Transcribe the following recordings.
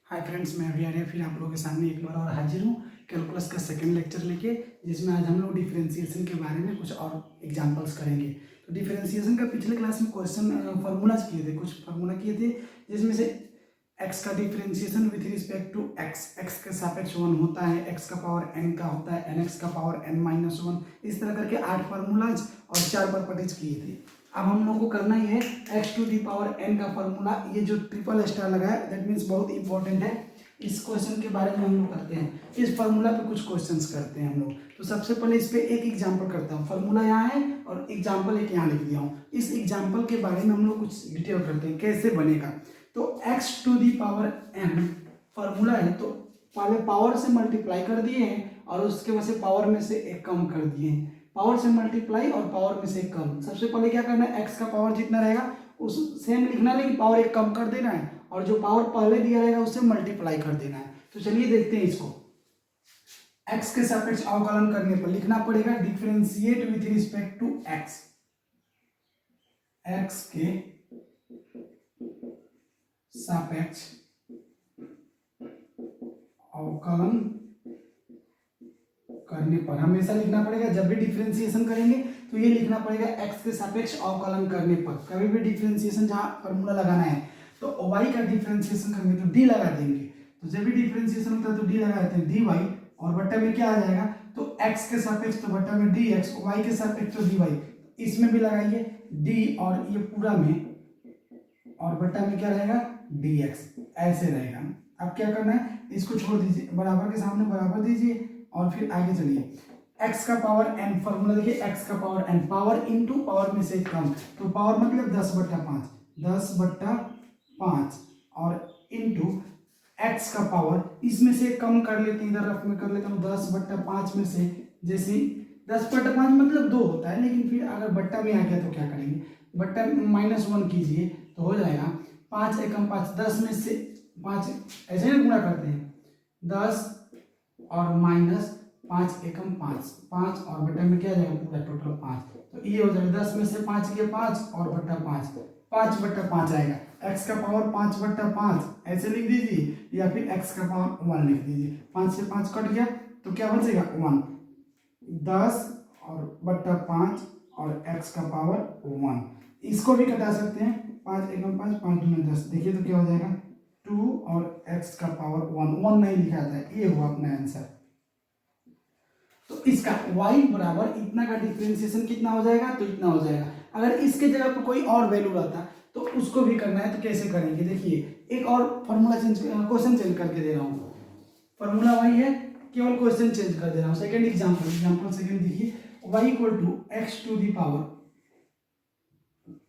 Hi friends, मैं अभी आर्य फिर आप लोगों के सामने एक बार और हाजिर हूँ कैलकुलस का सेकंड लेक्चर लेके, जिसमें आज हम लोग डिफरेंशिएशन के बारे में कुछ और एग्जांपल्स करेंगे। तो डिफरेंशिएशन का पिछले क्लास में क्वेश्चन फार्मूलाज किए थे, कुछ फार्मूला किए थे, जिसमें से एक्स का differentiation with respect to x के सापेक्ष 1 होता है, एक्स का पावर एन का होता है, एन एक्स का पावर n-1, इस तरह करके 8 फार्मूलाज और 4 प्रॉपर्टीज किए थे। अब हम लोगों को करना ही है x to the power n का फॉर्मूला। ये जो ट्रिपल स्टार लगा है दैट मीन्स बहुत इंपॉर्टेंट है। इस क्वेश्चन के बारे में हम लोग करते हैं, इस फार्मूला पे कुछ क्वेश्चंस करते हैं हम लोग। तो सबसे पहले इस पे एक एग्जांपल करता हूँ। फार्मूला यहाँ है और एग्जांपल एक यहाँ लिख दिया हूँ। इस एग्जांपल के बारे में हम लोग कुछ डिटेल करते हैं कैसे बनेगा। तो x to the power n formula है, तो पहले पावर से मल्टीप्लाई कर दिए हैं और उसके वजह से पावर में से एक कम कर दिए हैं। पावर से मल्टीप्लाई और पावर में से एक कम। सबसे पहले क्या करना है, एक्स का पावर जितना रहेगा उस सेम लिखना, लेकिन पावर एक कम कर देना है और जो पावर पहले दिया रहेगा उससे मल्टीप्लाई कर देना है। तो चलिए देखते हैं इसको। एक्स के सापेक्ष अवकलन करने पर लिखना पड़ेगा differentiate with respect to x. X के सापेक्ष अवकलन करने पर हमेशा लिखना पड़ेगा। जब भी डिफरेंशिएशन करेंगे तो ये लिखना पड़ेगा एक्स के सापेक्ष अवकलन करने पर। कभी भी डिफरेंशिएशन जहां फॉर्मूला लगाना है तो y का डिफरेंशिएशन करेंगे तो d लगा देंगे। तो जब भी डिफरेंशिएशन होता है तो d लगा देते हैं, dy और बट्टा में क्या आ जाएगा, तो x के सापेक्ष तो बट्टा में dx, y के सापेक्ष तो dy, इसमें भी लगाइए d और ये पूरा में और बट्टा में क्या रहेगा dx, ऐसे रहेगा। अब क्या करना है, इसको छोड़ दीजिए, बराबर के सामने बराबर दीजिए और फिर आगे चलिए। x का पावर n फॉर्मूला देखिए, x का power n, power into power में से कम, तो पावर मतलब 10/5, 10/5 और इनटू x का पावर, इसमें से कम कर लेते हैं, इधर रफ में कर लेता हूँ 10/5 में से, जैसे 10/5 मतलब 2 होता है, लेकिन फिर अगर बट्टा में आ गया तो क्या करेंगे, बट्टा -1 कीजिए तो हो जाएगा 5 एकम 5, 10 में से 5 ऐसे ही गुणा करते हैं, 10 और -5 एकम 5, 5 और बट्टा में क्या जाएगा पूरा टोटल 5, तो ये हो जाएगा 10 में से 5 गया 5 और बट्टा 5, 5/5 आएगा। x का पावर 5/5 ऐसे लिख दीजिए, या फिर x का पावर 1 लिख दीजिए। 5 से 5 कट गया तो क्या बचेगा 1, 10 और बट्टा 5 और x का पावर 1। इसको भी कटा सकते हैं, 5 एकम 5, 5 दूनी 10, देखिए तो क्या हो जाएगा 2 और x का पावर 1 नहीं लिखा था, ये हुआ अपना आंसर। तो इसका y बराबर इतना का डिफरेंशिएशन कितना हो जाएगा, तो इतना हो जाएगा। अगर इसके जगह पर कोई और वैल्यू रहता तो उसको भी करना है, तो कैसे करेंगे देखिए। एक और फॉर्मूला चेंज, क्वेश्चन चेंज करके दे रहा हूँ, फॉर्मूला वही है, केवल क्वेश्चन चेंज कर दे रहा हूँ। सेकंड एग्जांपल सेकंड देखिए, y equal to x to the power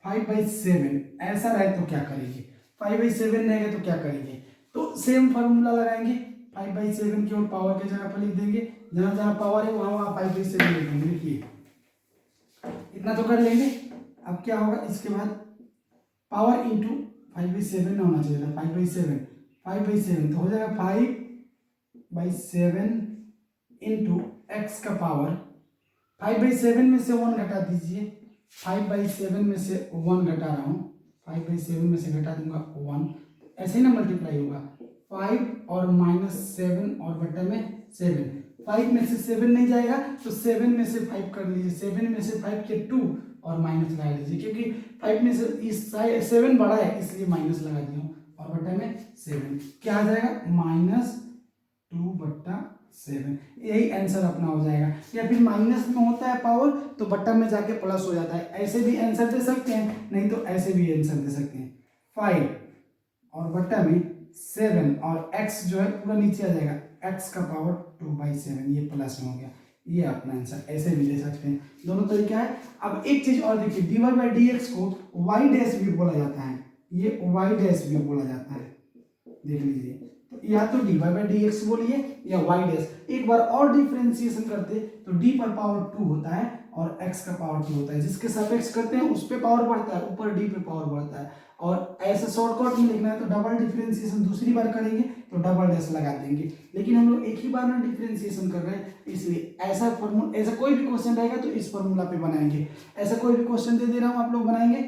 5/7 ऐसा रहे तो क्या करेंगे, 5/7 रहेगा तो क्या करेंगे, तो सेम फार्मूला लगाएंगे। 5/7 केवल पावर के जगह पर लिख देंगे, जहां जहां पावर है वहां वहां 5/7 लिख देंगे। देखिए इतना तो कर लेंगे। अब क्या होगा, इसके बाद पावर इंटू 5/7 होना चाहिए था, 5/7 तो हो जाएगा 5/7 इंटू एक्स का पावर, 5/7 में से 1 घटा दीजिए, 5/7 में से 1 घटा रहा हूँ, 5/7 में से घटा दूंगा 1, ऐसे ही ना मल्टीप्लाई होगा, 5 और -7 और बट्टा में 7, 5 में से 7 नहीं जाएगा तो 7 में से 5 कर लीजिए, 7 में से 5 के 2 और माइनस लगा लीजिए, क्योंकि 5 में से इस 7 बड़ा है इसलिए माइनस लगा दिया हूँ, और बट्टा में 7 क्या आ जाएगा -2/7, यही आंसर अपना हो जाएगा। या फिर माइनस में होता है पावर तो बट्टा में जाके प्लस हो जाता है, ऐसे भी आंसर दे सकते हैं, नहीं तो ऐसे भी आंसर दे सकते हैं। 5 और बट्टा में 7 और x जो है पूरा नीचे आ जाएगा, x का पावर 2/7, ये प्लस में हो गया, ये अपना आंसर। ऐसे भी दे सकते हैं, दोनों तरीका है। अब एक चीज और देखिए, dy/dx को y डैश भी बोला जाता है, ये y डैश भी बोला जाता है, देख लीजिए। तो या तो dy/dx बोलिए या y डैश। एक बार और डिफरेंशिएशन करते तो d पर पावर 2 होता है और x का पावर 2 होता है, जिसके सापेक्ष करते हैं उस पे पावर बढ़ता है, ऊपर d पे पावर बढ़ता है। और ऐसे शॉर्टकट में लिखना है तो डबल डिफरेंशिएशन दूसरी बार करेंगे तो डबल डैश लगा देंगे, लेकिन हम लोग एक ही बार में डिफरेंशिएशन कर रहे हैं, इसलिए ऐसा फॉर्मूला, ऐसा कोई भी क्वेश्चन रहेगा तो इस फॉर्मूला पे बनाएंगे। ऐसा कोई भी क्वेश्चन दे रहा हूँ, आप लोग बनाएंगे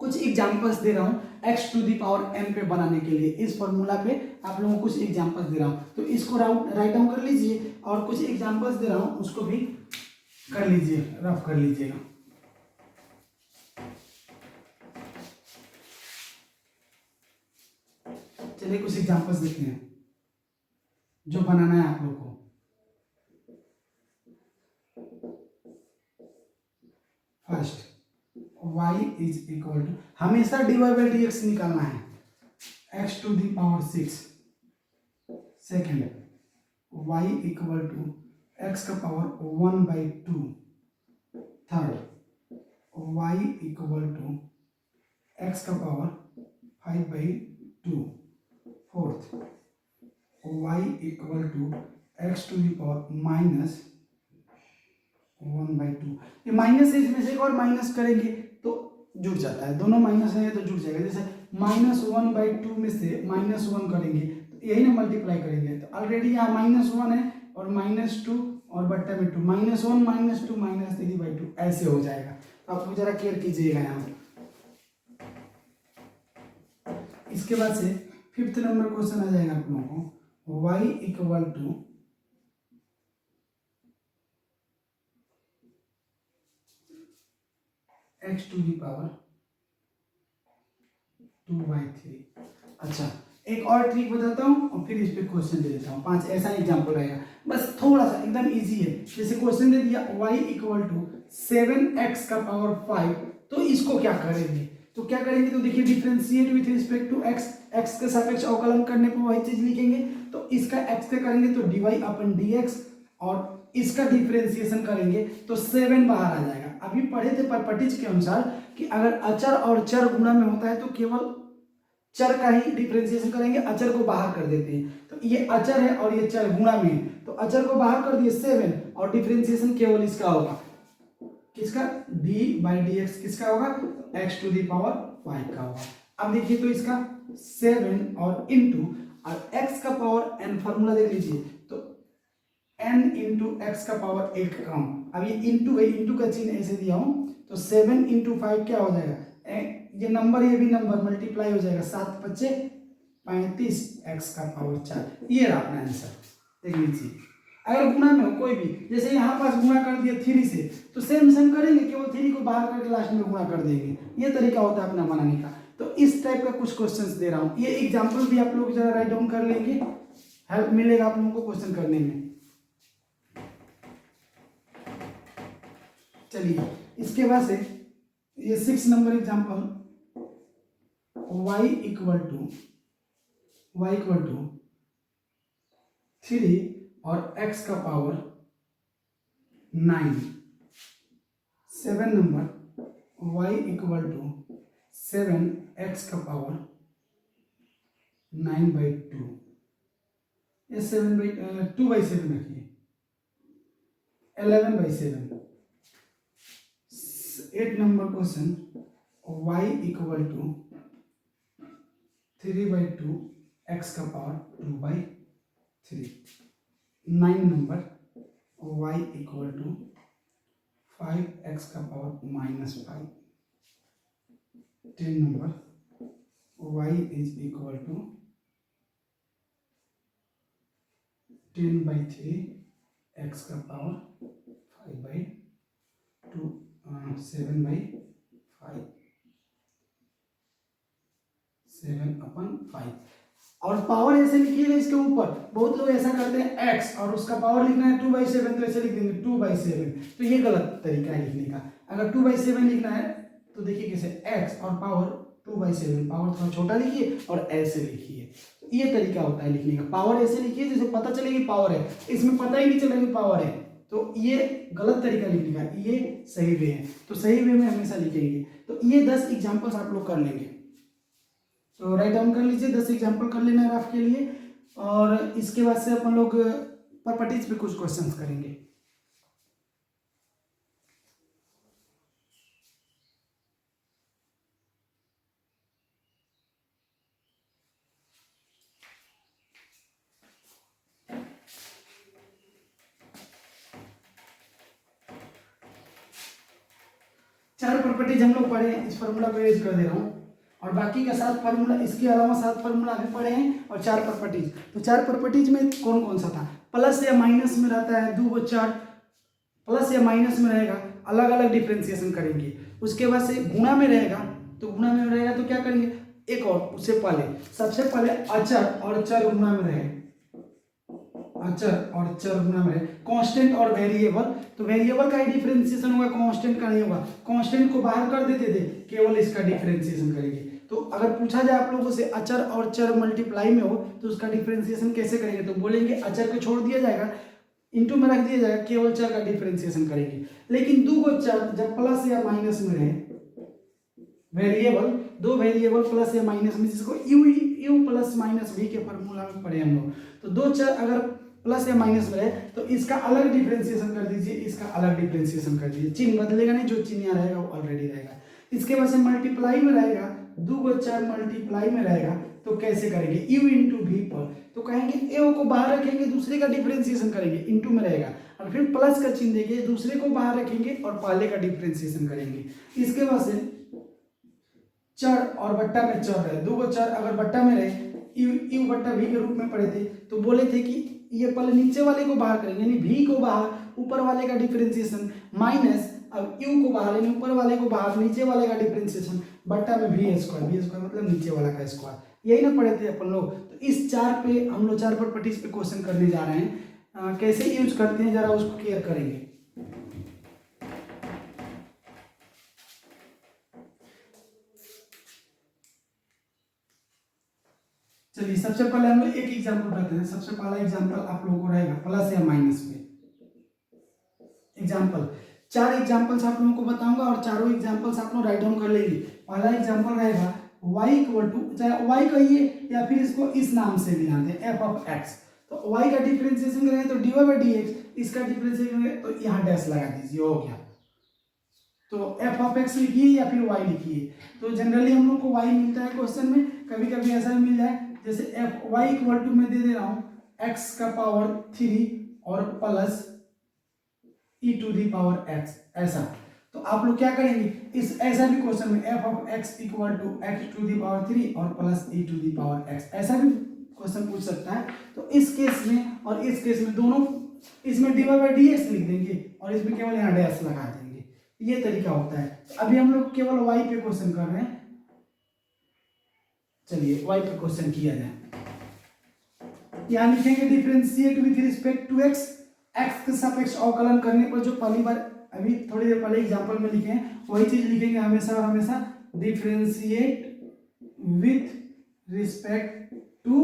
कुछ एग्जांपल्स दे रहा हूँ x to the power n पे बनाने के लिए। इस फॉर्मूला पे आप लोगों को कुछ एग्जांपल्स दे रहा हूँ, तो इसको राइट डाउन कर लीजिए और कुछ एग्जांपल्स दे रहा हूँ उसको भी कर लीजिए, रफ कर लीजिएगा। चलिए कुछ एग्जांपल्स देखते हैं जो बनाना है आप लोग को। First y is equal to, हमेशा dy बाई डी एक्स निकालना है, x to the power 6। Second y equal to x का power 1/2। Third y equal to x का power 5/2। Fourth y equal to x to the power -1/2। ये minus है, इसमें से एक और माइनस करेंगे तो जुड़ जाता है, दोनों माइनस है तो जुड़ जाएगा। जैसे -1/2 में से -1 करेंगे तो यही ना मल्टीप्लाई करेंगे, तो ऑलरेडी यहाँ -1 है और -2 और बट्टा में 2, -1 -2 -3/2 ऐसे हो जाएगा। तो आप जरा केयर कीजिएगा यहाँ। इसके बाद से फिफ्थ नंबर क्वेश्चन आ जाएगा आप लोगों को, y equal to x to the power 2/3। अच्छा, एक और ट्रिक बताता हूँ और फिर इस पे क्वेश्चन दे देता हूँ। 5 ऐसा एग्जांपल रहेगा, बस थोड़ा सा एकदम इजी है। जैसे क्वेश्चन दे दिया y इक्वल टू 7x का पावर 5, तो इसको क्या करेंगे? तो क्या करेंगे, तो देखिए differentiate with respect to x, x के सापेक्ष अवकलन करने पर वही चीज लिखेंगे। तो इसका x पे करेंगे तो dy/dx और इसका डिफरेंशिएशन करेंगे तो 7 बाहर आ जाएगा। अभी पढ़े थे परपटिज के अनुसार कि अगर अचर और चर गुणा में होता है तो केवल चर का ही डिफरेंशिएशन करेंगे, अचर को बाहर कर देते हैं। तो ये अचर है और ये चर गुणा में है, तो अचर को बाहर कर दिए 7 और डिफरेंशिएशन केवल इसका होगा, किसका? dy/dx किसका होगा? x टू दी पावर 5 का होगा। अब देखिए तो इसका 7 और इंटू और x का पावर n, फॉर्मूला देख लीजिए तो n इंटू एक्स का पावर 1 कम। अब ये इंटू है, इंटू का चिन्ह ऐसे दिया हूं तो 7 इंटू 5 क्या हो जाएगा? ये नंबर ये भी नंबर मल्टीप्लाई हो जाएगा, 7 × 5 = 35, एक्स का पावर 4। ये रहा अपना आंसर, देख लीजिए। अगर गुणा में हो कोई भी, जैसे यहाँ पास गुणा कर दिया 3 से तो सेम सेम करेंगे, केवल 3 को बाहर करके लास्ट में गुणा कर देंगे। ये तरीका होता है अपना बनाने का। तो इस टाइप का कुछ क्वेश्चंस दे रहा हूँ, ये एग्जाम्पल भी आप लोग जरा राइट डाउन कर लेंगे, हेल्प मिलेगा आप लोगों को क्वेश्चन करने में। चलिए इसके बाद से ये 6 number example, y equal to 3 और x का power 9। 7 number y equal to 7x का पावर 9/2। ये 2/7 रखिए, 11/7। 8 number question, y equal to 3/2 x का power 2/3। 9 number y equal to 5x का power -5। 10 number y is equal to 10/3 x का power 5/2, 7/5, 7/5। और power ऐसे लिखिएगा इसके ऊपर, बहुत लोग ऐसा करते हैं x और उसका पावर लिखना है 2/7 तो ऐसे लिख देंगे 2/7, तो ये गलत तरीका है लिखने का। अगर 2/7 लिखना है तो देखिए कैसे, x और पावर 2/7, पावर थोड़ा छोटा लिखिए और ऐसे लिखिए, तो ये तरीका होता है लिखने का। पावर ऐसे लिखिए जैसे पता चले कि पावर है, इसमें पता ही नहीं चलेगा कि पावर है, तो ये गलत तरीका लिखने का, ये सही वे है। तो सही वे में हमेशा लिखेंगे। तो ये 10 एग्जाम्पल्स आप लोग कर लेंगे, तो राइट डाउन कर लीजिए, 10 एग्जाम्पल कर लेना है आपके लिए। और इसके बाद से अपन लोग प्रॉपर्टीज पे कुछ क्वेश्चंस करेंगे। 4 प्रॉपर्टीज हम लोग पढ़े हैं, इस फार्मूला को यूज कर दे रहा हूँ। और बाकी का 7 फार्मूला, इसके अलावा 7 फार्मूला भी पढ़े हैं और 4 प्रॉपर्टीज। तो 4 प्रॉपर्टीज में कौन कौन सा था? प्लस या माइनस में रहता है 2 को 4, प्लस या माइनस में रहेगा, अलग अलग डिफ्रेंसिएशन करेंगे। उसके बाद से गुणा में रहेगा, तो गुणा में रहेगा तो क्या करेंगे, एक और उससे पहले सबसे पहले अचर और चर गुणा में रहे, अचर और चर गुणा में रहे, कांस्टेंट और वेरिएबल। तो वेरिएबल का ही डिफरेंशिएशन होगा, कांस्टेंट का नहीं होगा। कांस्टेंट को बाहर कर देते थे, केवल इसका डिफरेंशिएशन करेंगे। तो अगर पूछा जाए आप लोगों से अचर और चर मल्टीप्लाई में हो तो उसका डिफरेंशिएशन कैसे करेंगे, तो बोलेंगे अचर को छोड़ दिया जाएगा, इनटू में रख दिया जाएगा, केवल चर का डिफरेंशिएशन करेंगे। लेकिन दो को चर जब प्लस या माइनस में रहे, वेरिएबल, दो वेरिएबल प्लस या माइनस में, जिसको यू प्लस माइनस v के फॉर्मूला में पढ़े हम लोग। तो दो चर अगर प्लस या माइनस में रहे तो इसका अलग डिफरेंशिएशन कर दीजिए, इसका अलग डिफरेंशिएशन कर दीजिए, चिन्ह बदलेगा नहीं, जो चिन्ह यहाँ रहेगा वो ऑलरेडी रहेगा। इसके बाद से मल्टीप्लाई में रहेगा, दो को चार मल्टीप्लाई में रहेगा तो कैसे करेंगे, u इंटू वी पर, तो कहेंगे ए को बाहर रखेंगे, दूसरे का डिफरेंशिएशन करेंगे, इंटू में रहेगा, और फिर प्लस का चिन्ह देंगे, दूसरे को बाहर रखेंगे और पहले का डिफरेंशिएशन करेंगे। इसके बाद से चर और बट्टा में चर रहे, दो को चर अगर बट्टा में रहे, यू बट्टा वी के रूप में पढ़े थे, तो बोले थे कि ये पहले नीचे वाले को बाहर करेंगे, यानी वी को बाहर, ऊपर वाले का डिफरेंशिएशन, माइनस अब यू को बाहर, यानी ऊपर वाले को बाहर, नीचे वाले का डिफरेंशिएशन, बट्टा में वी स्क्वायर मतलब नीचे वाला का स्क्वायर, यही ना पढ़े थे अपन लोग। तो इस चार पे हम लोग 4 प्रॉपर्टीज पे क्वेश्चन करने जा रहे हैं, कैसे यूज करते हैं जरा उसको क्लियर करेंगे। चलिए सबसे पहले हम लोग एक एग्जांपल करते हैं। सबसे पहला एग्जांपल आप लोगों को रहेगा प्लस या माइनस में एग्जांपल। 4 एग्जांपल्स आप लोगों को बताऊंगा और चारों एग्जांपल्स आप लोग राइट डाउन कर लेंगे। पहला एग्जांपल रहेगा y इक्वल टू, चाहे y कहिए या फिर इसको इस नाम से भी जानते हैं f ऑफ x। तो y का डिफरेंशिएशन करेंगे तो dy बाई dx, इसका डिफरेंशिएशन करेंगे तो यहाँ डैश लगा दीजिए, हो गया। तो f ऑफ x लिखिए या फिर y लिखिए। तो जनरली हम लोग को y मिलता है क्वेश्चन में, कभी कभी ऐसा भी मिल जाए, जैसे f y इक्वल टू में दे दे रहा हूँ x का पावर 3 और plus e to the power x, ऐसा। तो आप लोग क्या करेंगे, इस ऐसा भी क्वेश्चन में f of x equal to x to the power 3 और plus e to the power x, ऐसा भी क्वेश्चन पूछ सकता है। तो इस केस में और इस केस में दोनों, इसमें dy बाई dx लिख देंगे और इसमें केवल यहाँ डैश लगा देंगे, ये तरीका होता है। तो अभी हम लोग केवल y पे क्वेश्चन कर रहे हैं, चलिए y पे क्वेश्चन किया जाए। यहाँ लिखेंगे differentiate with respect to x, x के सापेक्ष अवकलन करने पर जो पहली बार अभी थोड़ी देर पहले एग्जांपल में लिखे हैं वही चीज लिखेंगे हमेशा और हमेशा, differentiate with respect to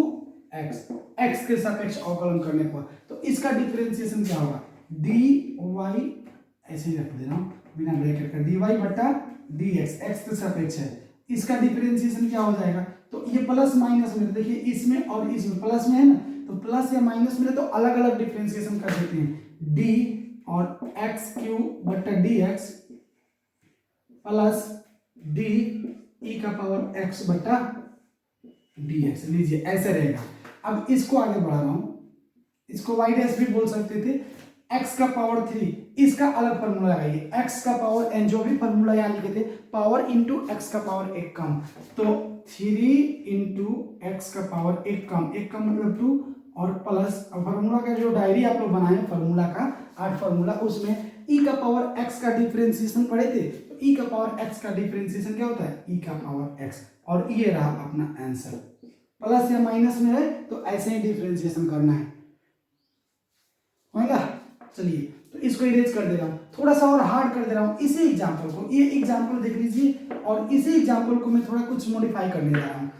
x, x के सापेक्ष अवकलन करने पर। तो इसका डिफरेंशिएशन क्या होगा, dy, ऐसे ही रख दे रहा हूँ बिना ब्रैकेट का, dy बटा dx, x के सापेक्ष है, इसका डिफरेंशिएशन क्या हो जाएगा। तो ये प्लस माइनस में, देखिए इसमें और इसमें प्लस में है ना, तो प्लस या माइनस में तो अलग अलग डिफरेंशिएशन कर देते हैं, d और एक्स क्यू बटा D x plus D E का पावर एक्स बटा डी एक्स, लीजिए ऐसे रहेगा। अब इसको आगे बढ़ा रहा हूं, इसको वाई डैश भी बोल सकते थे, x का पावर 3, इसका अलग फॉर्मूला लगाइए, x का पावर n, जो भी फॉर्मूला यहाँ लिखे थे, पावर इंटू x का पावर 1 कम, तो 3 इंटू एक्स का पावर 1 कम, 1 कम मतलब 2 और प्लस फॉर्मूला का जो डायरी आप लोग बनाए फॉर्मूला का 8 फॉर्मूला, उसमें e का पावर x का डिफरेंशिएशन पढ़े थे, तो e का पावर x का डिफरेंशिएशन क्या होता है, e का पावर x, और ये रहा अपना आंसर। प्लस या माइनस में है तो ऐसे ही डिफरेंशिएशन करना है, होगा। चलिए तो इसको इरेज कर दे रहा हूँ, थोड़ा सा और हार्ड कर दे रहा हूँ इसी एग्जाम्पल को, ये एग्जाम्पल देख लीजिए और इसी एग्जाम्पल को मैं थोड़ा कुछ मॉडिफाई करने जा रहा हूँ।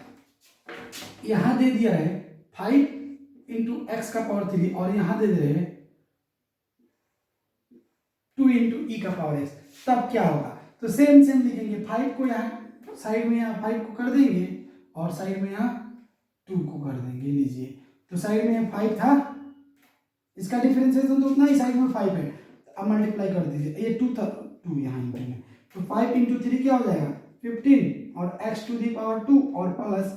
यहाँ दे दिया है 5 इंटू एक्स का पावर 3 और यहाँ दे रहे हैं 2 इंटू ई का पावर एक्स, तब क्या होगा, तो सेम लिखेंगे, 5 को यहाँ साइड में, यहाँ 5 को कर देंगे और साइड में यहाँ 2 को कर देंगे, लीजिए। तो साइड में 5 था, इसका डिफरेंशिएशन तो उतना ही, साइड में 5 है, अब मल्टीप्लाई कर दीजिए, ये 2 था, 2 यहाँ इंटू में, तो 5 इंटू 3 क्या हो जाएगा 15 और x टू दी पावर 2 और plus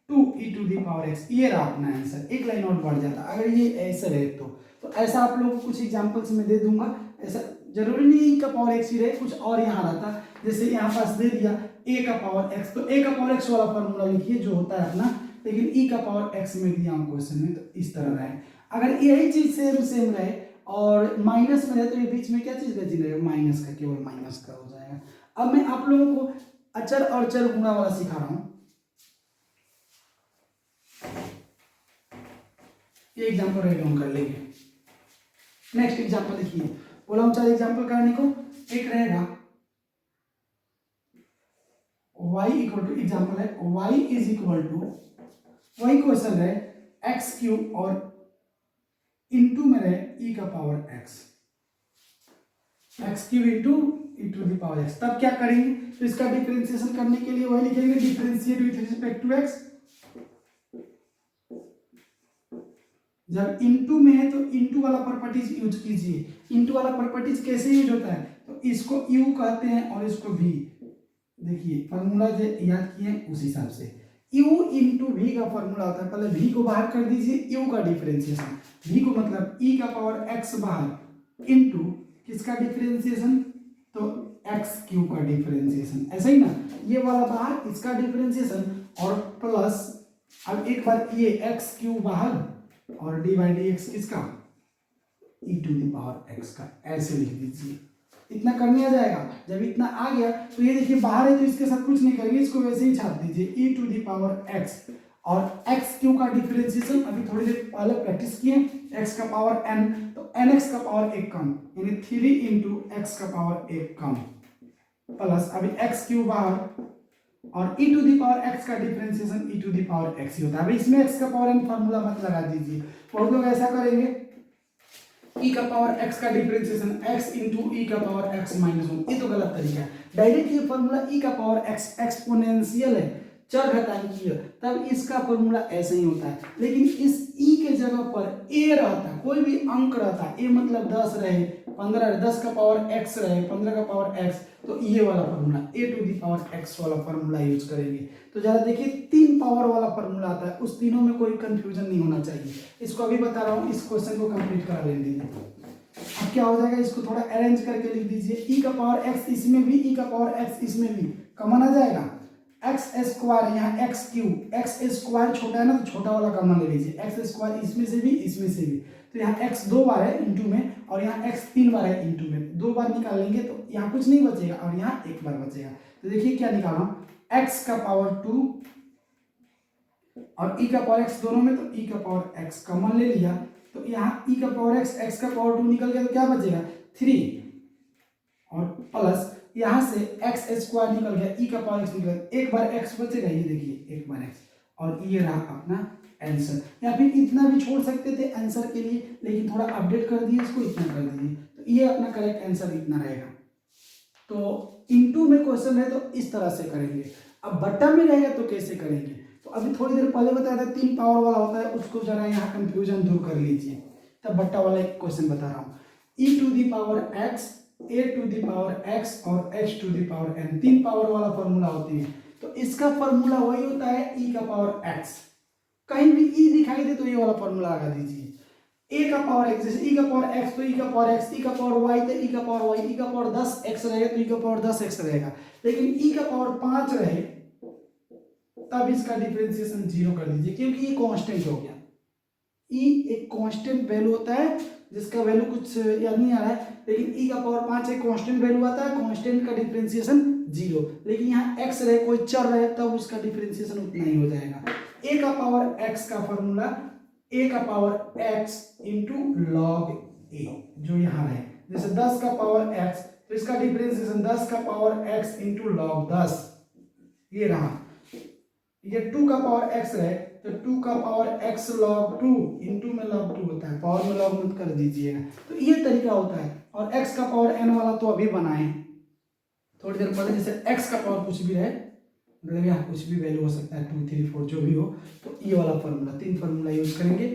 2 e to the power x, ये रहा अपना आंसर। एक लाइन और बढ़ जाता अगर ये ऐसे रहे तो ऐसा आप लोगों को कुछ एग्जांपल्स में दे दूंगा, ऐसा जरूरी नहीं e का पावर x ही रहे, कुछ और यहाँ रहता, जैसे यहाँ पास दे दिया a का पावर x, तो a का पावर x वाला फॉर्मूला लिखिए जो होता है अपना, लेकिन e का पावर x में दिया हमको क्वेश्चन में, तो इस तरह रहे। अगर यही चीज सेम सेम रहे और माइनस में रहे तो ये बीच में क्या चीज का चिन्ह रहेगा, माइनस का, केवल माइनस का हो जाएगा। अब मैं आप लोगों को अचर और चर गुणा वाला सिखा रहा हूं। ये एग्जाम्पल राइट डाउन कर लेंगे। नेक्स्ट एग्जाम्पल देखिए, बोला हूं 4 एग्जाम्पल करने को। एक रहेगा y इक्वल टू, एग्जाम्पल है y इज इक्वल टू, वही क्वेश्चन है एक्स क्यूब और इनटू में रहे e का power x, x cube into e to the power x। तब क्या करेंगे, तो इसका डिफरेंशिएशन करने के लिए वही लिखेंगे, differentiate with respect to x। जब इनटू में है तो इनटू वाला प्रॉपर्टीज यूज कीजिए। इनटू वाला प्रॉपर्टीज कैसे यूज होता है, तो इसको u कहते हैं और इसको v। देखिए फॉर्मूला जो याद किए उस हिसाब से u इंटू वी का फॉर्मूला होता है, पहले v को बाहर कर दीजिए, u का डिफरेंशिएशन, v को मतलब e का पावर x बाहर इंटू किसका डिफरेंशिएशन, तो x क्यूब का डिफरेंशिएशन, ऐसा ही ना, ये वाला बाहर इसका डिफरेंशिएशन और प्लस, अब एक बार ये x क्यूब बाहर और डी बाई डी एक्स किसका, ई टू द पावर एक्स का, ऐसे लिख दीजिए। इतना करने आ जाएगा। जब इतना आ गया तो ये देखिए बाहर है तो इसके साथ कुछ नहीं करेंगे, इसको वैसे ही छाप दीजिए, e to the power x और एक्स क्यू का डिफरेंशिएशन अभी थोड़ी देर पहले प्रैक्टिस किए, एक्स का पावर एन, तो एन एक्स का पावर एक कम, यानी 3 इंटू एक्स का पावर एक कम, प्लस अभी एक्स क्यू बाहर और e to the power x का differentiation e to the power x ही होता है। अब इसमें x का पावर n फार्मूला मत लगा दीजिए, बहुत लोग ऐसा करेंगे, e का पावर x का डिफरेंशिएशन x इंटू e का पावर x माइनस 1, ये तो गलत तरीका है। डायरेक्ट ये फार्मूला e का पावर x एक्सपोनेंशियल है, चर घातांकीय, तब इसका फॉर्मूला ऐसे ही होता है। लेकिन इस e के जगह पर a रहता है, कोई भी अंक रहता है, a मतलब 10 रहे, 15 रहे, 10 का पावर x रहे, 15 का पावर x, तो ये वाला formula a to the power x वाला फॉर्मूला यूज करेंगे। तो जरा देखिए 3 पावर वाला फॉर्मूला आता है, उस तीनों में कोई कंफ्यूजन नहीं होना चाहिए। इसको अभी बता रहा हूँ, इस क्वेश्चन को कंप्लीट करा लेने दीजिए। अब क्या हो जाएगा, इसको थोड़ा अरेंज करके लिख दीजिए, e का पावर x इसमें भी, e का पावर x इसमें भी कॉमन आ जाएगा, एक्स स्क्वायर यहाँ एक्स क्यूब, एक्स स्क्वायर छोटा है ना तो छोटा वाला कॉमन ले लीजिए, एक्स स्क्वायर इसमें से भी इसमें से भी, तो यहाँ एक्स 2 बार है इंटू में और यहाँ एक्स 3 बार है इंटू में, 2 बार निकाल लेंगे तो यहाँ कुछ नहीं बचेगा और यहाँ 1 बार बचेगा। तो देखिए क्या निकाला, एक्स का पावर 2 और e का पावर x दोनों में, तो e का पावर x कॉमन ले लिया, तो यहाँ e का पावर x का पावर 2 निकल गया, तो क्या बचेगा 3 और प्लस यहाँ से एक्स स्क्वायर निकल गया, e का पावर x निकल गया, एक बार x बचेगा, ये देखिए एक बार x, और ये रहा अपना आंसर। या फिर इतना भी छोड़ सकते थे आंसर के लिए, लेकिन थोड़ा अपडेट कर दिए इसको, इतना कर दीजिए, तो ये अपना करेक्ट आंसर इतना रहेगा। तो इनटू में क्वेश्चन है तो इस तरह से करेंगे, अब बट्टा में रहेगा तो कैसे करेंगे, तो अभी थोड़ी देर पहले बताया था 3 पावर वाला होता है, उसको जरा यहाँ कंफ्यूजन दूर कर लीजिए। तब बट्टा वाला एक क्वेश्चन बता रहा हूँ, e to the power x, a to the power x और h to the power n, 3 power वाला फॉर्मूला होती है। तो इसका फॉर्मूला वही होता है e का पावर x, कहीं भी e दिखाई दे तो ये वाला फॉर्मूला लगा दीजिए, a का पावर x, जैसे e का पावर x तो e का पावर x, e का पावर y तो e का पावर y, e का पावर 10x रहेगा तो e का पावर 10x रहेगा, लेकिन e का पावर 5 रहे तब इसका डिफरेंशिएशन 0 कर दीजिए, क्योंकि ये कांस्टेंट हो गया। e एक कांस्टेंट वैल्यू होता है जिसका वैल्यू कुछ याद नहीं आ रहा है, लेकिन e का पावर 5 एक कांस्टेंट वैल्यू आता है, कांस्टेंट का डिफरेंशिएशन 0, लेकिन यहाँ x रहे, कोई चर रहे, तब उसका डिफरेंशिएशन उतना ही हो जाएगा। a का पावर x का फॉर्मूला a का power x into log a, जो यहाँ है, जैसे 10 का पावर x तो इसका डिफरेंशिएशन 10 का पावर x इंटू लॉग 10, ये रहा। ये 2 का पावर x रहे तो 2 का पावर x लॉग 2 इंटू में लॉग 2 होता है, पावर में लॉग मत कर दीजिएगा, तो ये तरीका होता है। और x का पावर n वाला तो अभी बनाए थोड़ी देर पहले, जैसे x का पावर कुछ भी रहे, मतलब यहाँ कुछ भी वैल्यू हो सकता है 2 3 4 जो भी हो, तो ये वाला फॉर्मूला 3 फॉर्मूला यूज करेंगे,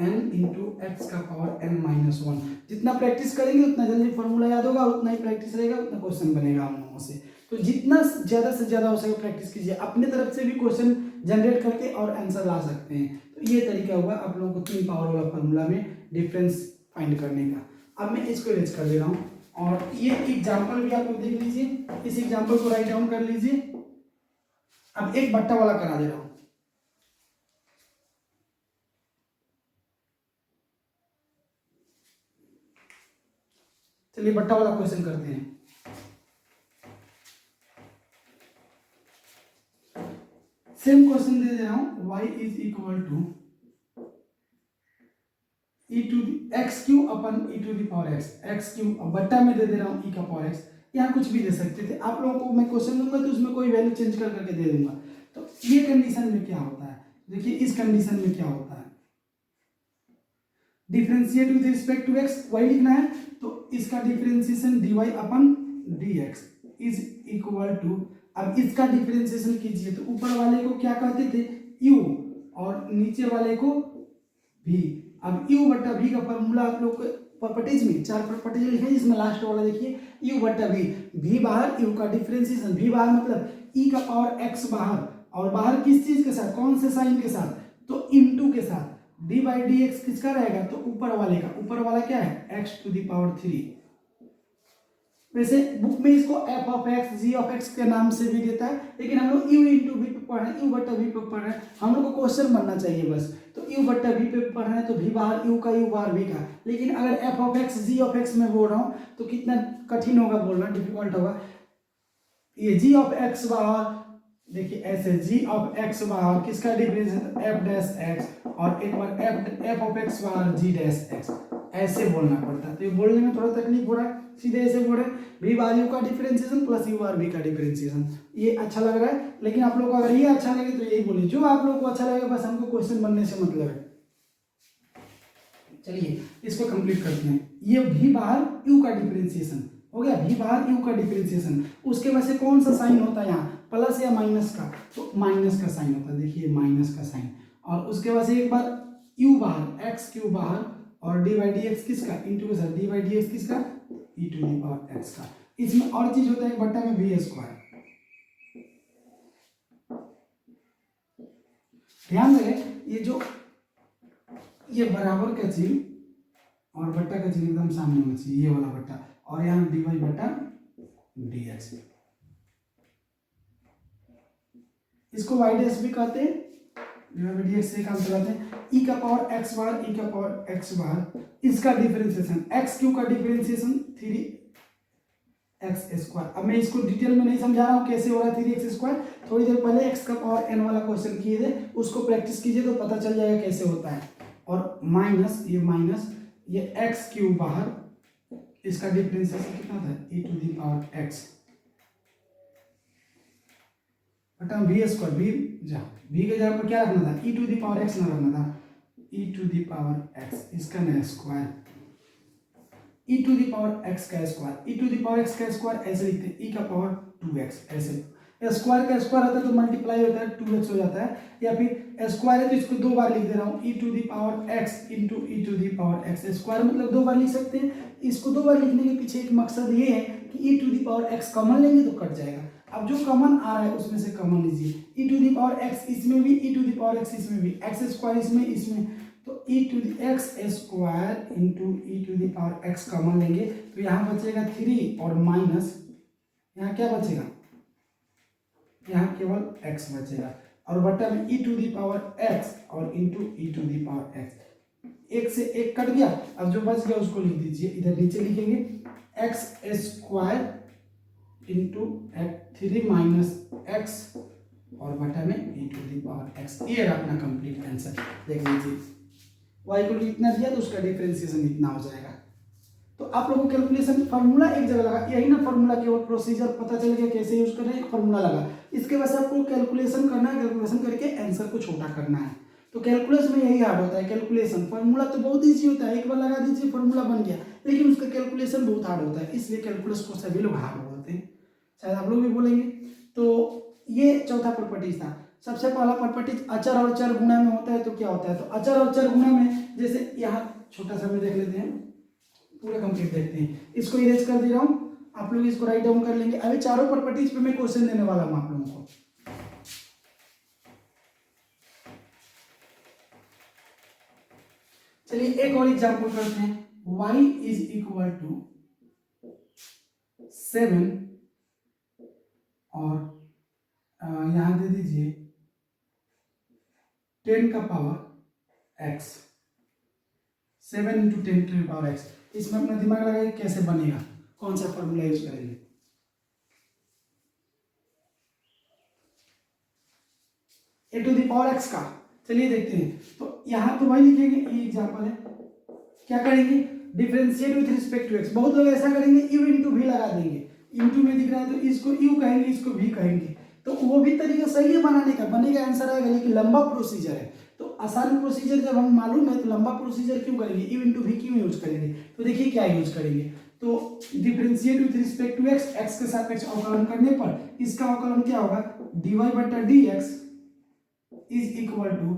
n इंटू एक्स का पावर n माइनस 1। जितना प्रैक्टिस करेंगे उतना जल्दी फॉर्मूला याद होगा, उतना ही प्रैक्टिस रहेगा उतना क्वेश्चन बनेगा हम लोगों से। तो जितना ज़्यादा से ज़्यादा हो सके प्रैक्टिस कीजिए, अपने तरफ से भी क्वेश्चन जनरेट करके और आंसर ला सकते हैं। तो ये तरीका हुआ आप लोगों को 3 पावर वाला फॉर्मूला में डिफरेंस फाइंड करने का। अब मैं इसको रेज कर दे रहा हूँ और ये एग्जाम्पल भी आप लोग देख लीजिए, इस एग्जाम्पल को राइट डाउन कर लीजिए। अब एक बट्टा वाला करा दे रहा हूं। चलिए बट्टा वाला क्वेश्चन करते हैं। सेम क्वेश्चन दे रहा हूं, y is equal to e to x cube upon e to the power x cube. अब बट्टा में दे दे रहा हूं ई का पावर एक्स। यहाँ कुछ भी दे सकते थे आप लोगों को, मैं क्वेश्चन दूंगा तो उसमें कोई वैल्यू चेंज कर करके दे दूंगा। तो ये कंडीशन में क्या होता है, देखिए इस कंडीशन में क्या होता है, differentiate with respect to x y लिखना है, तो इसका डिफरेंशिएशन डी वाई अपन d x is equal to, अब इसका डिफरेंशिएशन कीजिए तो ऊपर वाले को क्या कहते थे u और नीचे वाले को v। अब u बट्टा v का फॉर्मूला आप लोग प्रॉपर्टीज में 4 प्रॉपर्टीज लिखे हैं, इसमें लास्ट वाला देखिए u बट्टा v, v बाहर u का डिफरेंशिएशन, v बाहर मतलब e का पावर x बाहर, और बाहर किस चीज के साथ, कौन से साइन के साथ, तो इनटू के साथ, d बाई डी एक्स किसका रहेगा, तो ऊपर वाले का, ऊपर वाला क्या है x टू दी पावर 3। वैसे बुक में इसको f of x g of x के नाम से भी देता है, लेकिन हम लोग u इंटू v पे पढ़ रहे हैं, u बट्टा v पे पढ़ रहे हैं, हम लोग को क्वेश्चन बनना चाहिए बस। तो u बट्टा v पे पढ़ रहे हैं तो v बाहर u का, u बाहर v का। लेकिन अगर f of x g of x में बोल रहा हूँ तो कितना कठिन होगा बोलना, डिफिकल्ट होगा। ये g ऑफ x बाहर, देखिए ऐसे g ऑफ x बाहर किसका डिफरेंस f डैश x, और एक बार f ऑफ x बाहर g डैश x, ऐसे बोलना पड़ता है। तो ये बोलने में थोड़ा तकलीफ हो रहा है, सीधे ऐसे बोल रहे हैं v बार u का डिफरेंशिएशन प्लस u बार v का डिफरेंशिएशन। ये अच्छा लग रहा है, लेकिन आप लोग को अगर ये अच्छा लगे तो यही बोलिए, जो आप लोग को अच्छा लगेगा, बस हमको क्वेश्चन बनने से मतलब है। चलिए इसको कंप्लीट करते हैं। ये v बाहर u का डिफरेंशिएशन हो गया, v बाहर u का डिफरेंशिएशन, उसके वजह से कौन सा साइन होता है यहाँ, प्लस या माइनस का, तो माइनस का साइन होता है, देखिए माइनस का साइन। और उसके बाद से एक बार u बाहर x क्यू बाहर, और डी बाई डी एक्स किसका, इंटू के साथ डी बाई डी एक्स किसका, ई टू दी पावर एक्स का। इसमें और चीज होता है एक बट्टा में वी स्क्वायर। ध्यान रहे ये जो ये बराबर का चिन्ह और बट्टा का चिन्ह एकदम सामने होना चाहिए, ये वाला बट्टा, और यहाँ डी वाई बट्टा डी एक्स, इसको वाई डैश भी कहते हैं, से काम चलाते हैं। e का पावर x बार, e का पावर x बार, इसका डिफरेंशिएशन x क्यू का डिफरेंशिएशन 3x स्क्वायर। अब मैं इसको डिटेल में नहीं समझा रहा हूँ कैसे हो रहा है 3x स्क्वायर, थोड़ी देर पहले x का पावर n वाला क्वेश्चन किए थे, उसको प्रैक्टिस कीजिए तो पता चल जाएगा कैसे होता है। और माइनस ये x क्यू बाहर, इसका डिफरेंशिएशन कितना था e to the power x बटा वी स्क्वायर, वी के जगह पर क्या रखना था, e to the power x ना रखना था, e to the power x, इसका ना square, e to the power x का square, e to the power x का स्क्वायर ऐसे लिखते हैं, e का पावर 2x, ऐसे स्क्वायर का स्क्वायर होता है तो मल्टीप्लाई होता है 2x हो जाता है, या फिर स्क्वायर है तो इसको 2 बार लिख दे रहा हूँ, e to the power x into e to the power x, square मतलब 2 बार लिख सकते हैं। इसको 2 बार लिखने के पीछे एक मकसद ये है कि e to the power x common लेंगे तो कट जाएगा। अब जो कॉमन आ रहा है उसमें से कॉमन लीजिए, e to the power x इसमें भी, e to the power x इसमें भी, x स्क्वायर इसमें, तो e to the x square into e to the power x common लेंगे तो यहाँ बचेगा 3 और माइनस, यहाँ क्या बचेगा, यहाँ केवल x बचेगा, और बटा में e to the power x और into e to the power x, एक से एक कट गया, अब जो बच गया उसको लिख दीजिए, इधर नीचे लिखेंगे x square into 3 minus x और बटा में e to the power x। ये अपना कंप्लीट आंसर देख लीजिए, y को इतना दिया तो उसका डिफरेंशिएशन इतना हो जाएगा। तो आप लोगों को कैलकुलेशन फार्मूला एक जगह लगा, यही ना फार्मूला केवल प्रोसीजर पता चल गया कैसे यूज कर रहे हैं, एक फार्मूला लगा, इसके वजह से आपको कैलकुलेशन करना है, कैलकुलेशन करके आंसर को छोटा करना है। तो कैलकुलस में यही हार्ड होता है, कैलकुलेशन। फार्मूला तो बहुत ईजी होता है, एक बार लगा दीजिए फार्मूला बन गया, लेकिन उसका कैलकुलेशन बहुत हार्ड होता है, इसलिए कैलकुलस को सभी लोग हार्ड बोलते हैं, शायद आप लोग भी बोलेंगे। तो ये चौथा प्रॉपर्टी था। सबसे पहला प्रॉपर्टी अचर और चर गुणा में होता है, तो क्या होता है, तो अचर और चर गुणा में जैसे यहाँ छोटा सा में देख लेते हैं, पूरा कंप्लीट देखते हैं, इसको इरेज कर दे रहा हूँ, आप लोग इसको राइट डाउन कर लेंगे। अभी चारों प्रॉपर्टीज पे मैं क्वेश्चन देने वाला हूँ आप लोगों को। चलिए एक और एग्जांपल करते हैं, y इज इक्वल टू 7 और यहाँ दे दीजिए 10 का power x, 7 into 10 to the power x। इसमें अपना दिमाग लगाइए कैसे बनेगा, कौन सा फॉर्मूला यूज करेंगे। ए टू द पावर x का, चलिए देखते हैं। तो यहाँ तो वही लिखेंगे, ये एग्जांपल है। क्या करेंगे, differentiate with respect to x। बहुत लोग ऐसा करेंगे u इंटू v लगा देंगे, इंटू में दिख रहा है तो इसको u कहेंगे, इसको v कहेंगे, तो वो भी तरीका सही है बनाने का, बनेगा, आंसर आएगा, लेकिन लंबा प्रोसीजर है। तो आसान प्रोसीजर जब हम मालूम है तो लंबा प्रोसीजर क्यों करेंगे, u इंटू v क्यों यूज करेंगे। तो देखिए क्या यूज करेंगे, तो differentiate with respect to x, x के सापेक्ष अवकलन करने पर इसका अवकलन क्या होगा, dy बटा dx इज इक्वल टू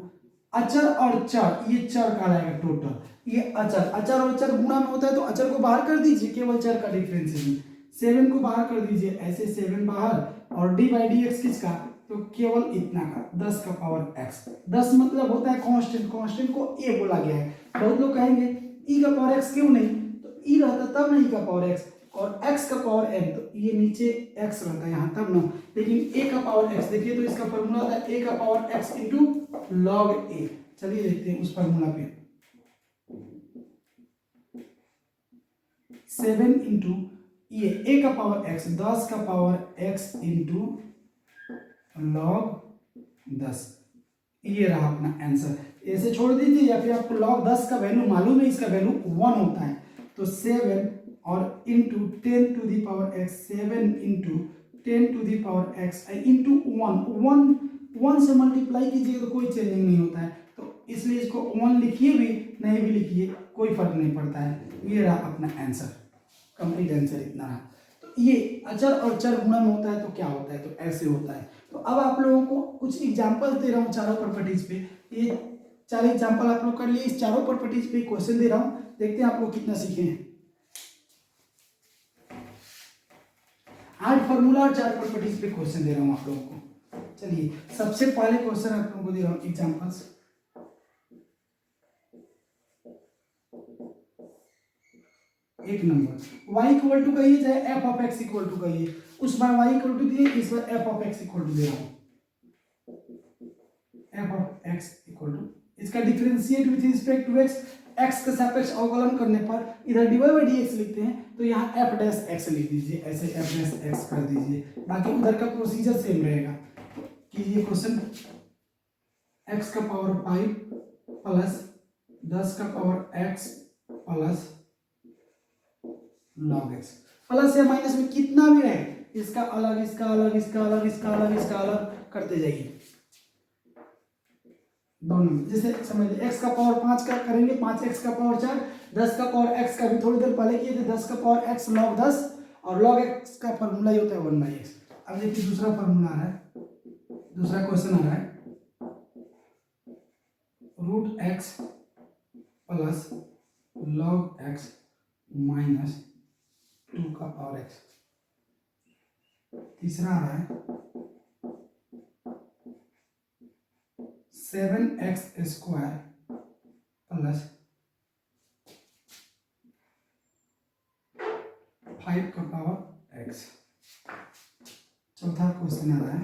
अचर और चर, ये चर कहलाएगा टोटल, ये अचर, अचर और चर गुणा में होता है तो अचर को बाहर कर दीजिए, केवल चर का डिफरेंशिएशन, 7 को बाहर कर दीजिए, ऐसे 7 बाहर, और डी बाई डी एक्स किसका, तो केवल इतना का 10 का पावर x। 10 मतलब होता है कांस्टेंट, कांस्टेंट को a बोला गया है। बहुत लोग कहेंगे e का पावर x क्यों नहीं, तो e रहता तब ना e का पावर x, और x का पावर n, तो ये नीचे x रहता है यहाँ तब ना, लेकिन a का पावर x देखिए तो इसका फॉर्मूला होता है a का power x into log a। चलिए देखते हैं उस फॉर्मूला पे, 7 इंटू ये a का पावर x, 10 का पावर x इंटू लॉग 10, ये रहा अपना आंसर। ऐसे छोड़ दीजिए, या फिर आपको log 10 का वैल्यू मालूम है, इसका वैल्यू 1 होता है, तो 7 और into 10 to the power x, 7 into 10 to the power x into 1 से मल्टीप्लाई कीजिए तो कोई चेंजिंग नहीं होता है, तो इसलिए इसको 1 लिखिए भी नहीं भी लिखिए कोई फर्क नहीं पड़ता है। ये रहा अपना आंसर, कंप्लीट आंसर इतना रहा। तो ये अचर और चर गुणा में होता है तो क्या होता है, तो ऐसे होता है। तो अब आप लोगों को कुछ एग्जांपल दे रहा हूँ चारों प्रॉपर्टीज पे, ये 4 एग्जांपल आप लोग कर लिए, इस चारों प्रॉपर्टीज पे क्वेश्चन दे रहा हूँ, देखते हैं आप लोग कितना सीखे हैं। 8 फॉर्मूला और 4 प्रॉपर्टीज पे क्वेश्चन दे रहा हूँ आप लोगों को। चलिए सबसे पहले क्वेश्चन आप लोगों को दे रहा हूँ एग्जांपल्स। एक नंबर y इक्वल टू कहिए चाहे f of x equal to कहिए, उस बार y इक्वल टू दिए, इस बार f of x equal to दे रहा हूं, f of x equal to, इसका differentiate with respect to x, x के सापेक्ष अवकलन करने पर इधर dy बाई dx लिखते हैं तो यहाँ f डैश x लिख दीजिए, ऐसे f डैश x कर दीजिए, बाकी उधर का प्रोसीजर सेम रहेगा। कीजिए क्वेश्चन, x का पावर 5 प्लस 10 का power x plus log x, plus या माइनस में कितना भी रहे, इसका अलग, इसका अलग, इसका अलग, इसका अलग, इसका अलग करते जाइए दोनों। जैसे समझ लीजिए x का पावर 5 का करेंगे, 5x का पावर 4, 10 का पावर x का भी थोड़ी देर पहले किए थे, 10 का पावर x लॉग 10, और लॉग x का फॉर्मूला ही होता है 1/x। अब देखिए दूसरा फॉर्मूला आ रहा है, दूसरा क्वेश्चन आ रहा है, root x plus log x minus 2 का पावर x। तीसरा आ रहा है 7x स्क्वायर प्लस 5 का पावर x। चौथा क्वेश्चन आ रहा है,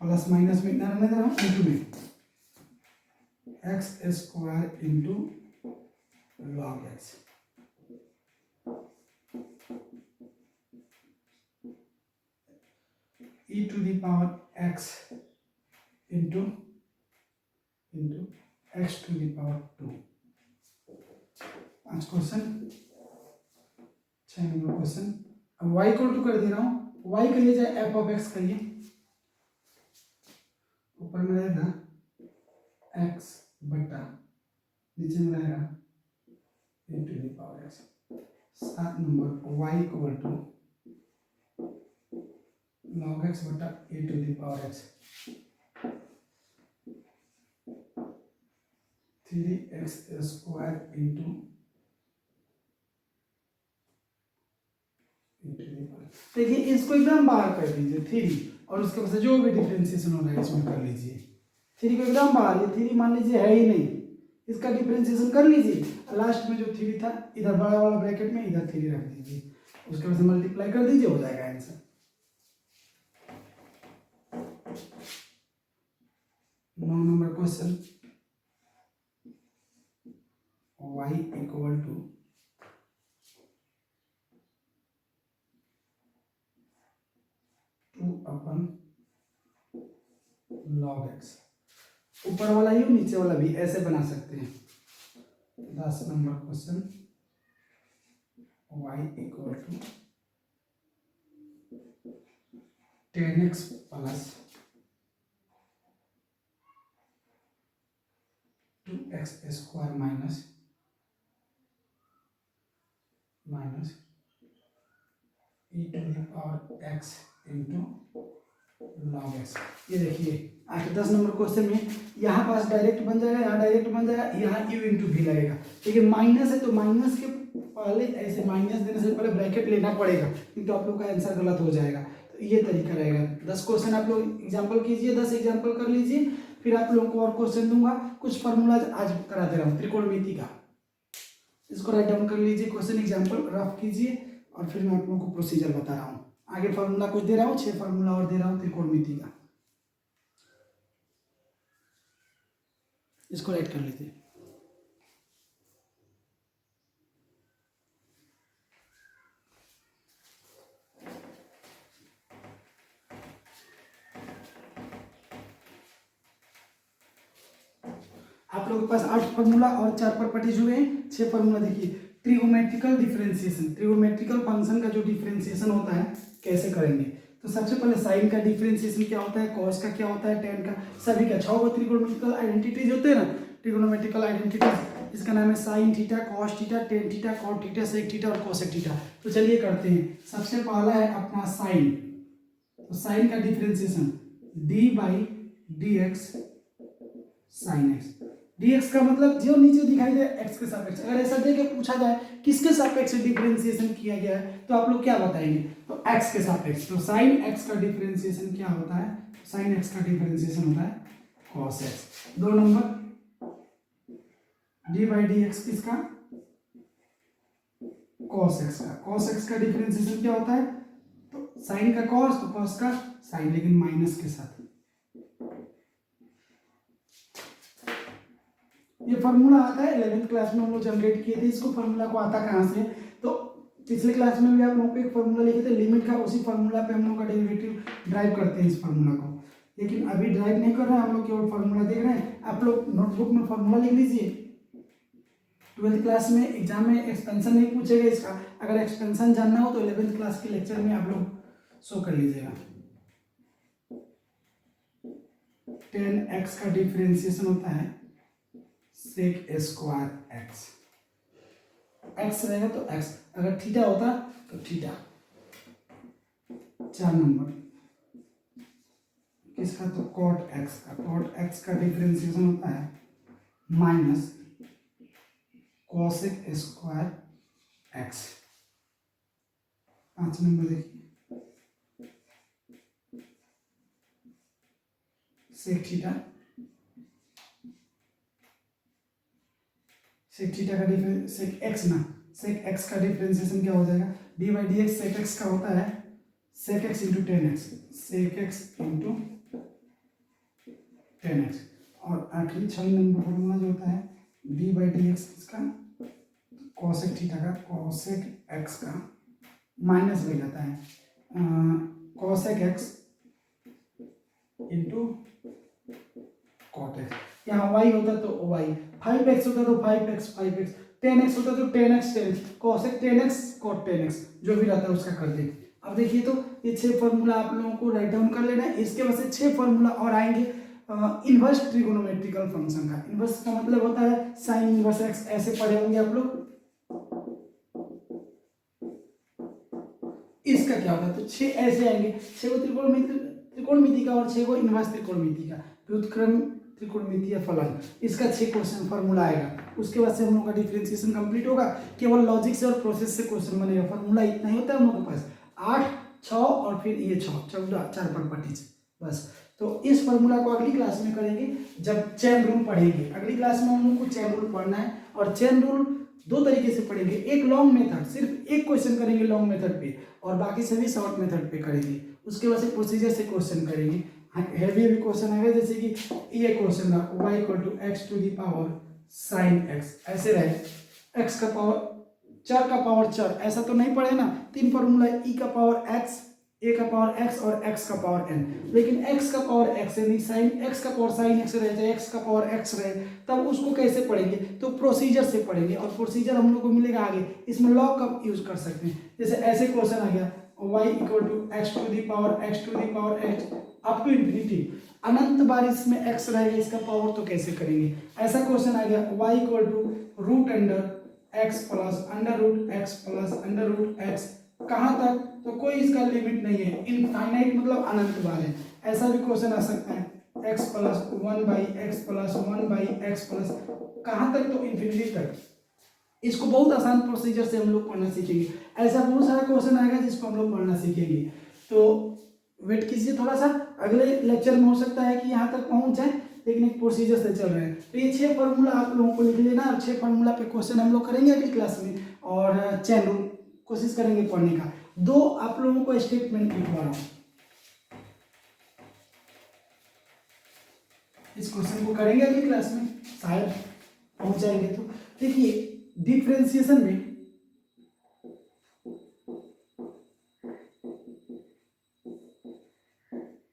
प्लस माइनस में इतना रहने दे रहा हूं, इंटू में x square into log x। e to the power x into x to the power 2। 5 question, 6 number question. अब y को 2 कर दे रहा हूँ, y कहिए चाहे f ऑफ x कहिए, ऊपर में रहेगा x बटा, नीचे में रहेगा e to the power x। 7 number y equal to log x बटा e to the power x, 3x square into देखिए इसको एकदम बाहर कर दीजिए 3, और उसके बाद जो भी डिफरेंशिएशन हो रहा है इसमें कर लीजिए। 3 को एकदम बाहर, ये 3 मान लीजिए है ही नहीं, इसका डिफरेंशिएशन कर लीजिए, लास्ट में जो 3 था इधर बड़ा वाला ब्रैकेट में इधर 3 रख दीजिए, उसके बाद से मल्टीप्लाई कर दीजिए, हो जाएगा answer. 9 number question, y equal to 2/log x। ऊपर वाला यू नीचे वाला भी ऐसे बना सकते हैं। 10 number question, y equal to 10x plus 2x square minus e to the power x into log x। ये देखिए 10 नंबर क्वेश्चन में यहाँ पास डायरेक्ट बन जाएगा, यहाँ डायरेक्ट बन जाएगा, यहाँ u इंटू भी लगेगा। देखिए माइनस है तो माइनस के पहले ऐसे माइनस देने से पहले ब्रैकेट लेना पड़ेगा, नहीं तो आप लोग का आंसर गलत हो जाएगा। तो ये तरीका रहेगा। 10 क्वेश्चन आप लोग एग्जाम्पल कीजिए, 10 एग्जाम्पल कर लीजिए, फिर आप लोगों को और क्वेश्चन दूंगा। कुछ फार्मूला आज करा दे रहा हूँ त्रिकोणमिति का, इसको राइट डाउन कर लीजिए, क्वेश्चन एग्जाम्पल रफ कीजिए, और फिर मैं आप लोगों को प्रोसीजर बता रहा हूँ। आगे फार्मूला कुछ दे रहा हूँ, 6 फार्मूला और दे रहा हूँ त्रिकोणमिति का, इसको राइट कर लीजिए। आप लोगों के पास 8 फार्मूला और 4 प्रॉपर्टीज हुए हैं। 6 फार्मूला देखिए। ट्रिगोमेट्रिकल डिफरेंशिएशन, ट्रिगोमेट्रिकल फंक्शन का जो डिफरेंशिएशन होता है कैसे करेंगे, तो सबसे पहले साइन का डिफरेंशिएशन क्या होता है, कॉस का क्या होता है, टेन का, सभी का 6 ट्रिगोमेट्रिकल आइडेंटिटीज होते हैं ना, ट्रिगोनोमेट्रिकल आइडेंटिटीज। इसका नाम है sine theta, cos theta, tan theta, cot theta, sec theta और कोसेक थीटा। तो चलिए करते हैं। सबसे पहला है अपना साइन, तो साइन का differentiation D by d x sine x. dx का मतलब जो नीचे दिखाई दे x के सापेक्ष। अगर ऐसा दे के पूछा जाए किसके सापेक्ष डिफरेंशिएशन किया गया है, तो आप लोग क्या बताएंगे, तो x के सापेक्ष। तो sin x का डिफरेंशिएशन क्या होता है, sin x का डिफरेंशिएशन होता है cos x। 2 number d by d x किसका, cos x का। cos x का डिफरेंशिएशन क्या होता है, तो sin का cos, तो cos का sin, लेकिन माइनस के साथ। ये फार्मूला आता है 11th क्लास में हम लोग जनरेट किए थे। इसको फार्मूला को आता कहाँ से, तो पिछले क्लास में भी आप लोगों को एक फार्मूला लिखे थे लिमिट का, उसी फार्मूला पे हम लोग का डेरिवेटिव ड्राइव करते हैं इस फार्मूला को। लेकिन अभी ड्राइव नहीं कर रहे हैं हम लोग, केवल फार्मूला देख रहे हैं। आप लोग नोटबुक में फार्मूला लिख लीजिए। 12th क्लास में एग्जाम में एक्सपेंशन नहीं पूछेगा इसका, अगर एक्सपेंशन जानना हो तो 11th क्लास के लेक्चर में आप लोग शो कर लीजिएगा। 10x का डिफरेंशिएशन होता है सेक स्क्वायर एक्स। एक्स रहेगा तो एक्स, अगर थीटा होता तो थीटा। 4 नंबर किसका, तो कॉट एक्स का। कॉट एक्स का डिफरेंशिएशन होता है minus cosec square x. 5 number देखिए सेक थीटा। सेक थीटा का डिफरेंस, सेक एक्स ना, सेक एक्स का डिफरेंशिएशन क्या हो जाएगा, d by d x sec x का होता है sec x into tan x, sec x into tan x. और आखिरी 6 नंबर फॉर्मूला जो होता है डी बाई डी एक्स इसका कॉसेक थीटा का, कॉसेक एक्स का माइनस हो जाता है cosec x into cot x. यहाँ y होता तो y, 5x होता तो 5x 5x, 10x होता तो 10x 10x, cosec 10x cot 10x, जो भी रहता है उसका कर दे। अब देखिए तो ये 6 फार्मूला आप लोगों को राइट डाउन कर लेना है। इसके बाद से 6 फार्मूला और आएंगे इनवर्स ट्रिगोनोमेट्रिकल फंक्शन का। इनवर्स का मतलब होता है साइन इनवर्स एक्स, ऐसे पढ़े होंगे आप लोग। इसका क्या होता है, तो 6 ऐसे आएंगे, 6 को त्रिकोणमिति का और 6 को इनवर्स त्रिकोणमिति का, व्युत्क्रम त्रिकोणमितीय फलन। इसका 6 क्वेश्चन फार्मूला आएगा। उसके बाद से हम लोग का डिफरेंशिएशन कंप्लीट होगा। केवल लॉजिक से और प्रोसेस से क्वेश्चन बनेगा। फार्मूला इतना ही होता है हम लोग के पास, 8, 6 और फिर ये 6, 14, 4 प्रॉपर्टीज बस। तो इस फार्मूला को अगली क्लास में करेंगे जब चेन रूल पढ़ेंगे। अगली क्लास में हम लोग को चेन रूल पढ़ना है, और चेन रूल दो तरीके से पढ़ेंगे, एक लॉन्ग मेथड, सिर्फ एक क्वेश्चन करेंगे लॉन्ग मेथड पे और बाकी सभी शॉर्ट मेथड पे करेंगे। उसके बाद से प्रोसीजर से क्वेश्चन करेंगे। हैवी हैवी क्वेश्चन आएगा, जैसे कि ये क्वेश्चन था y equal to x to the power sine x, ऐसे रहे एक्स का पावर चर का पावर चर, ऐसा तो नहीं पढ़े ना। तीन फॉर्मूला ई का पावर एक्स, ए का पावर एक्स और एक्स का पावर एन, लेकिन एक्स का पावर एक्स है नहीं, साइन एक्स का पावर साइन एक्स रहे, चाहे एक्स का पावर एक्स रहे, तब उसको कैसे पढ़ेंगे, तो प्रोसीजर से पढ़ेंगे। और प्रोसीजर हम लोग को मिलेगा आगे, इसमें लॉ का यूज कर सकते हैं। जैसे ऐसे क्वेश्चन आ गया y equal to x to the power x to the power x up to infinity, अनंत बार इसमें x रहेगा, इसका पावर तो कैसे करेंगे। ऐसा क्वेश्चन आ गया y equal to root under x plus under root x plus under root x, कहाँ तक, तो कोई इसका लिमिट नहीं है, इनफाइनाइट मतलब अनंत बार है। ऐसा भी क्वेश्चन आ सकता है x plus one by x plus one by x plus कहाँ तक, तो इन्फिनिटी तक। इसको बहुत आसान प्रोसीजर से हम लोग पढ़ना सीखेंगे। ऐसा बहुत सारा क्वेश्चन आएगा जिसको हम लोग पढ़ना सीखेंगे। तो वेट कीजिए थोड़ा सा, अगले लेक्चर में हो सकता है कि यहाँ तक पहुँच जाए, लेकिन एक प्रोसीजर से चल रहे हैं। तो ये 6 फार्मूला आप लोगों को लिख लेना, और 6 फार्मूला पे क्वेश्चन हम लोग करेंगे अगली क्लास में, और चैन रूल कोशिश करेंगे पढ़ने का। 2 आप लोगों को स्टेटमेंट लिखवा रहा हूँ, इस क्वेश्चन को करेंगे अगली क्लास में, शायद पहुंच जाएंगे। तो देखिए डिफरेंशिएशन में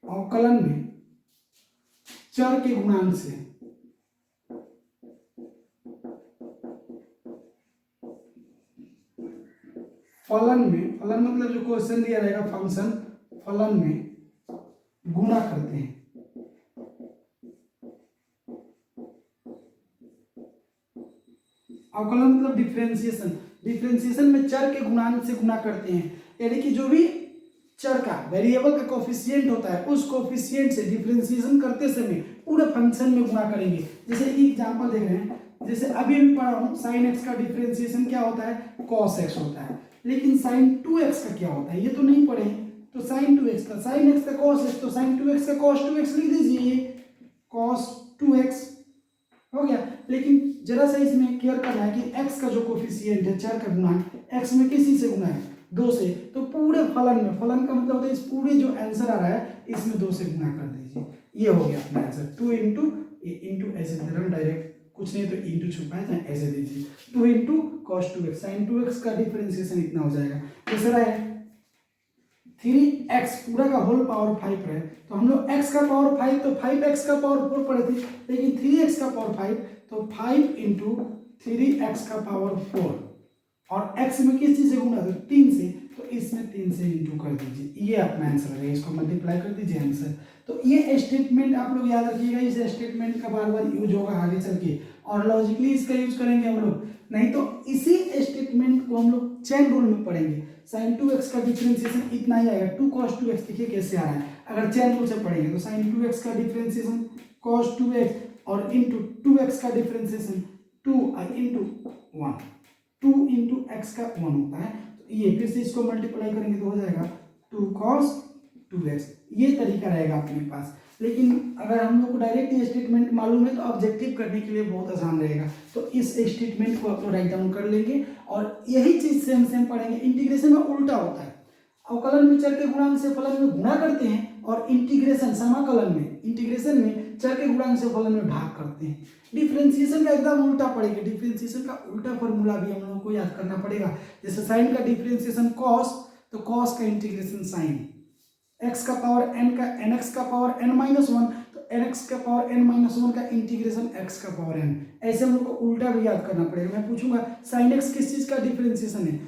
अवकलन में चर के गुणांक से फलन में, फलन मतलब जो क्वेश्चन दिया रहेगा फंक्शन, फलन में गुणा करते हैं। अवकलन मतलब डिफरेंशिएशन, डिफरेंशिएशन में चर के गुणांक से गुणा करते हैं, यानी कि जो भी चर का वेरिएबल का कोफिशिएंट होता है उस कोफिशिएंट से डिफरेंशिएशन करते समय पूरे फंक्शन में गुणा करेंगे। जैसे एग्जांपल देख रहे हैं, जैसे अभी भी पढ़ा हूं साइन एक्स का डिफरेंशिएशन क्या होता है, कॉस एक्स होता है, लेकिन साइन 2x का क्या होता है ये तो नहीं पढ़े। तो साइन 2x का, साइन एक्स का कॉस एक्स, तो साइन 2x का कॉस 2x लिख दीजिए, कॉस 2x हो गया। लेकिन जरा सा इसमें केयर करना है कि x का जो कोफिशिएंट है चर का गुणांक, x में किसी से गुना है 2 से, तो पूरे फलन में, फलन का मतलब होता है इस पूरे जो आंसर आ रहा है इसमें 2 से गुना कर दीजिए, ये हो गया अपना आंसर। 2 इंटू ऐसे दे रहा हूं डायरेक्ट, कुछ नहीं तो इंटू छुपा है, ऐसे दीजिए 2 into cos 2x, sign 2x का डिफरेंशिएशन इतना हो जाएगा। तीसरा है 3x पूरा का होल पावर 5 है, तो हम लोग x का पावर 5 तो 5x का पावर 4 पढ़े थे, लेकिन 3x का पावर 5 तो 5 इंटू 3x का पावर 4, और x में किस चीज से गुणा, तो 3 से, तो इसमें 3 से इंटू कर दीजिए, ये अपना आंसर है, इसको मल्टीप्लाई कर दीजिए आंसर। तो ये स्टेटमेंट आप लोग याद रखिएगा, इस स्टेटमेंट का बार बार यूज होगा आगे चल के, और लॉजिकली इसका यूज करेंगे हम लोग, नहीं तो इसी स्टेटमेंट को हम लोग चेन रूल में पढ़ेंगे। साइन 2x का डिफरेंशिएशन इतना ही आएगा, 2 cos 2x, देखिए कैसे आ रहा है, अगर चेन रूल से पढ़ेंगे तो साइन 2x का डिफरेंशिएशन cos 2x और इंटू 2x का डिफरेंशिएशन 2 इंटू 1, 2 इंटू एक्स का 1 होता है, तो ये फिर से इसको मल्टीप्लाई करेंगे तो हो जाएगा 2 cos 2x, ये तरीका रहेगा अपने पास। लेकिन अगर हम लोग को डायरेक्ट ये स्टेटमेंट मालूम है तो ऑब्जेक्टिव करने के लिए बहुत आसान रहेगा, तो इस स्टेटमेंट को आप लोग राइट डाउन कर लेंगे, और यही चीज सेम सेम पढ़ेंगे। इंटीग्रेशन में उल्टा होता है, अवकलन में चर के गुणांक से फलन में गुणा करते हैं, और इंटीग्रेशन समाकलन में, इंटीग्रेशन में चर के गुणांक से फलन में भाग करते हैं। डिफरेंशिएशन का एकदम उल्टा पड़ेगा, डिफरेंशिएशन का उल्टा फॉर्मूला भी हम लोगों को याद करना पड़ेगा। जैसे साइन का डिफरेंशिएशन कॉस, तो कॉस का इंटीग्रेशन साइन, x का पावर n का nx का पावर n-1, तो nx का पावर n-1 का इंटीग्रेशन x का पावर n, ऐसे हम लोग को उल्टा भी याद करना पड़ेगा। मैं पूछूंगा साइन x किस चीज का डिफरेंशिएशन है,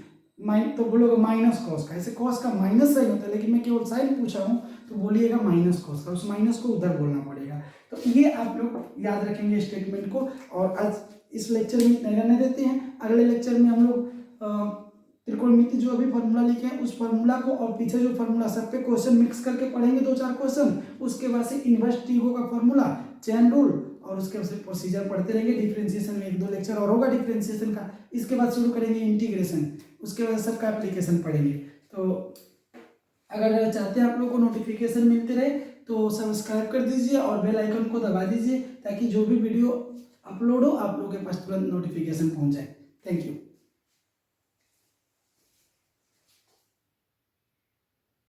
तो बोलोगे माइनस कॉस का, ऐसे कॉस का माइनस सही होता है, लेकिन मैं केवल साइन पूछा हूँ तो बोलिएगा माइनस कॉस का, उस माइनस को उधर बोलना पड़ेगा। तो ये आप लोग याद रखेंगे स्टेटमेंट को। और आज इस लेक्चर में इतना रहने देते हैं, अगले लेक्चर में हम लोग त्रिकोणमिति जो अभी फार्मूला लिखे हैं उस फार्मूला को और पीछे जो फार्मूला सब पे क्वेश्चन मिक्स करके पढ़ेंगे, 2-4 क्वेश्चन, उसके बाद से इनवर्स ट्रीगो का फार्मूला, चेन रूल, और उसके बाद से प्रोसीजर पढ़ते रहेंगे। डिफरेंशिएशन में 1-2 लेक्चर और होगा डिफरेंशिएशन का, इसके बाद शुरू करेंगे इंटीग्रेशन, उसके बाद सबका एप्लीकेशन पढ़ेंगे। तो अगर चाहते हैं आप लोग को नोटिफिकेशन मिलते रहे तो सब्सक्राइब कर दीजिए और बेल आइकन को दबा दीजिए, ताकि जो भी वीडियो अपलोड हो आप लोगों के पास तुरंत नोटिफिकेशन पहुंच जाए। Thank you.